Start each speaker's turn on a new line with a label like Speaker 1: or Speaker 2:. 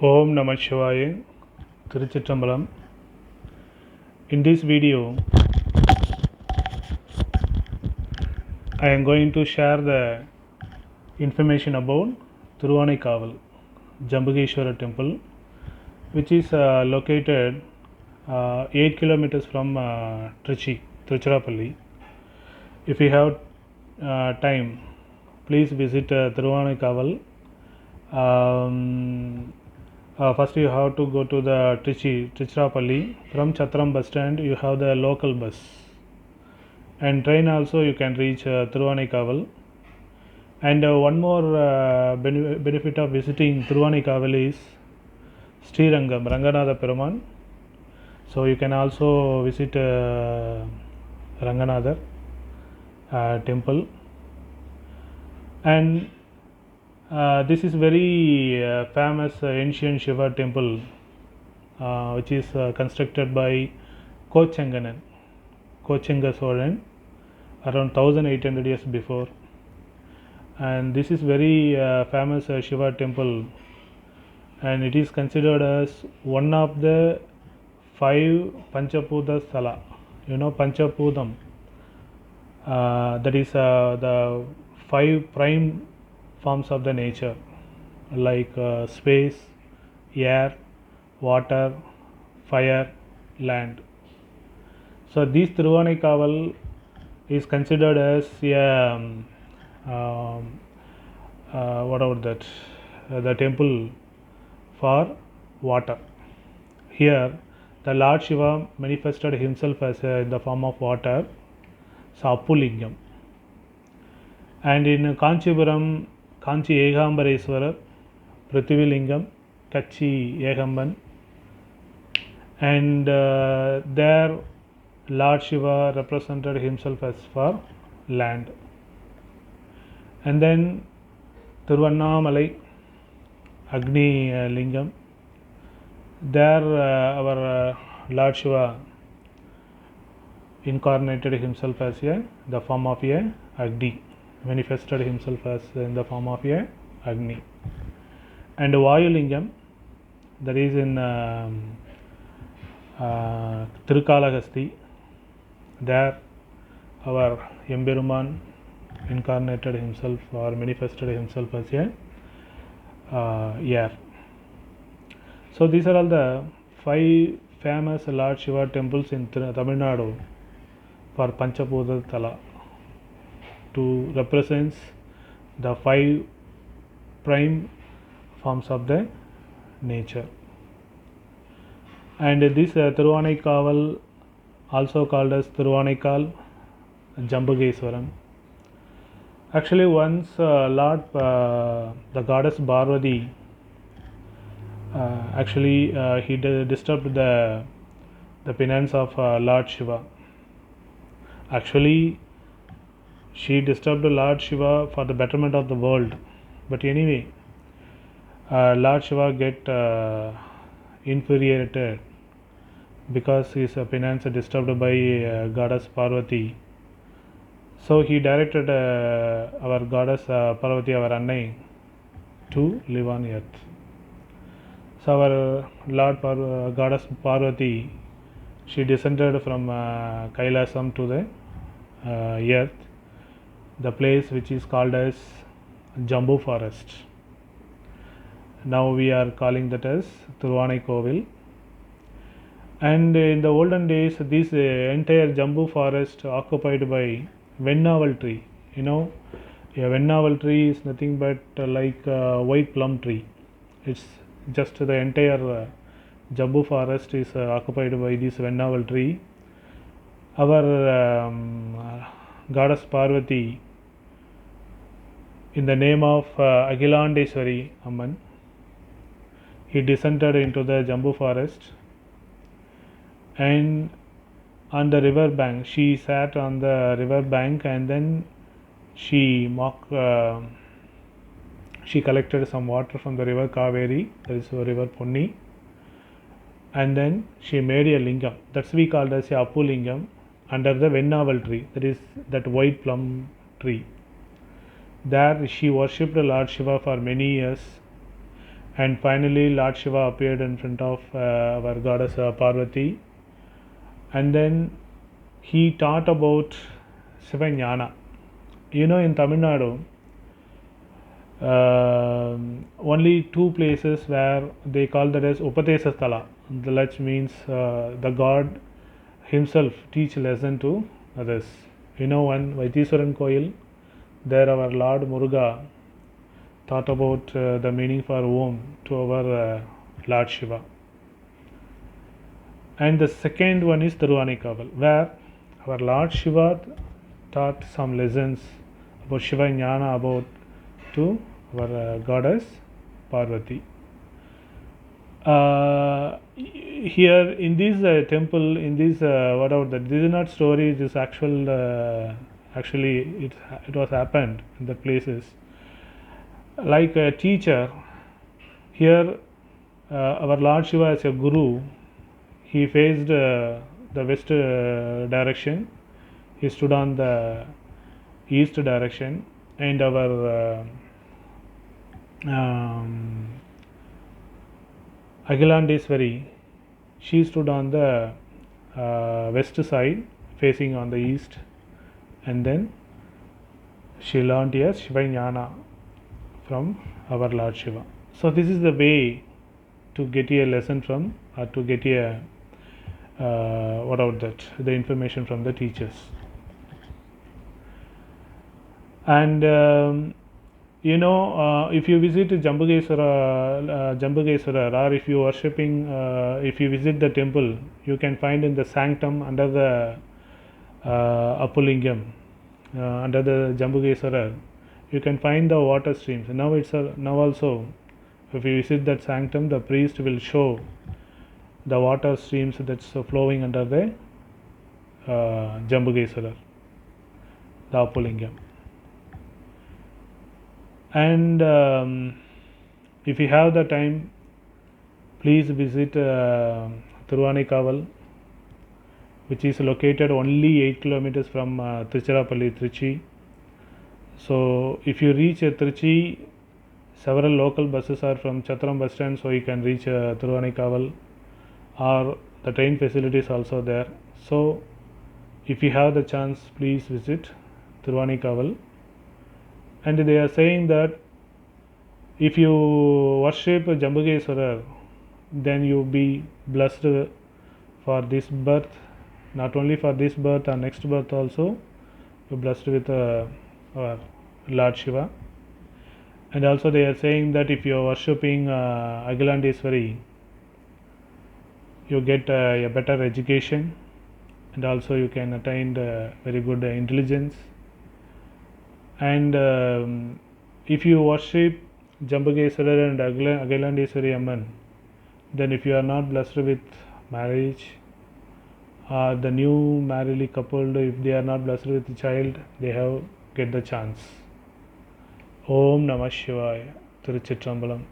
Speaker 1: Om Namah Shivaya, Tiruchitrambalam. In this video, I am going to share the information about Thiruvannaikaval, Jambugeshwara temple, which is located 8 kilometers from Trichy, Tiruchirappalli. If you have time, please visit Thiruvannaikaval. First you have to go to the Tiruchirappalli. From Chatram bus stand you have the local bus, and train also you can reach Thiruvannaikaval. And one more benefit of visiting Thiruvannaikaval is Srirangam, Ranganatha Peruman. So you can also visit Ranganatha temple. And this is very famous ancient Shiva temple, which is constructed by Kochanganan, Kochanga Solan, around 1800 years before. And this is very famous Shiva temple, and it is considered as one of the 5 Panchaputa Sthala. You know Panchapudam, that is the 5 prime forms of the nature, like space, air, water, fire, land. So this Thiruvannaikaval is considered as what about that, the temple for water. Here the Lord Shiva manifested himself as in the form of water, Sapulingam. And in Kanchipuram, Kanchi Egambareswarar, Prithvilingam, Kachi Egamban, and there Lord Shiva represented himself as for land. And then Tiruvannamalai, Agni Lingam, there our Lord Shiva incarnated himself as the form of Agni, manifested himself as in the form of Agni. And Vayulingam, that is in Tirukalahasti, there our Emberuman incarnated himself or manifested himself as air. So these are all the 5 famous Lord Shiva temples in Tamil Nadu for Panchaputa Thala, to represents the 5 prime forms of the nature. And this Thiruvannaikaval, also called as Thiruvannaikal Jambugeshwaram. Actually, once Lord the goddess Parvati he disturbed the penance of Lord Shiva. Actually, she disturbed Lord Shiva for the betterment of the world. But anyway, Lord Shiva get infuriated because his penance disturbed by goddess Parvati. So he directed our goddess Parvati, our Annai, to live on earth. So our goddess Parvati, she descended from Kailasam to the earth, the place which is called as Jambu forest. Now we are calling that as Thiruvannaikoval. And in the olden days, this entire Jambu forest occupied by Vennaval tree. You know, a Vennaval tree is nothing but like a white plum tree. It's just the entire Jambu forest is occupied by this Vennaval tree. Our goddess Parvati, in the name of Agilandeswari Amman, he descended into the Jambu forest, and on the river bank, she sat on the river bank, and then she collected some water from the river Kaveri, that is the river Ponni, and then she made a lingam. That's we called as a Apulingam under the Vennaval tree, that is that white plum tree. There she worshipped Lord Shiva for many years, And finally Lord Shiva appeared in front of our goddess Parvati, and then he taught about Sivanyana. You know, in Tamil Nadu, only two places where they call that as Upadesa Sthala. That means the god himself teach lesson to others. You know, one Vaithiswaran Koil, there our Lord Muruga thought about the meaning for Om to our Lord Shiva. And the second one is Thiruvanikaval, where our Lord Shiva taught some lessons about Shiva Jnana about to our goddess Parvati. Here in this temple, in this whatever that, this is not story. This actual actually it was happened in the places. Like a teacher, here our Lord Shiva as a guru, he faced the west direction. He stood on the east direction, and our Agilandeswari, she stood on the west side facing on the east, and then she learned yes Shiva Jnana from our Lord Shiva. So this is the way to get a lesson from, or to get a what about that, the information from the teachers. And you know, if you visit Jambugeshwara, or if you worshipping, if you visit the temple, you can find in the sanctum under the Apulingam, under the Jambugeshwara, you can find the water streams. Now now also, if you visit that sanctum, the priest will show the water streams that's flowing under the Jambugeshwara, the Apulingam. And if you have the time, please visit Thiruvanikaval, which is located only 8 kilometers from Tiruchirappalli, Trichy. So if you reach Trichy, several local buses are from Chatram bus stand, so you can reach Thiruvanikaval, or the train facility is also there. So if you have the chance, please visit Thiruvanikaval. And they are saying that if you worship Jambugeshwara, then you be blessed for this birth, not only for this birth or next birth also, you blessed with our Lord Shiva. And also they are saying that if you are worshipping Agilandeswari, you get a better education, and also you can attain very good intelligence. And if you worship Jambugeshwara and Agilandeswari Amman, then if you are not blessed with marriage, the new marriedly coupled, if they are not blessed with a child, they have get the chance. Om Namah Shivaya. Tiruchitrambalam.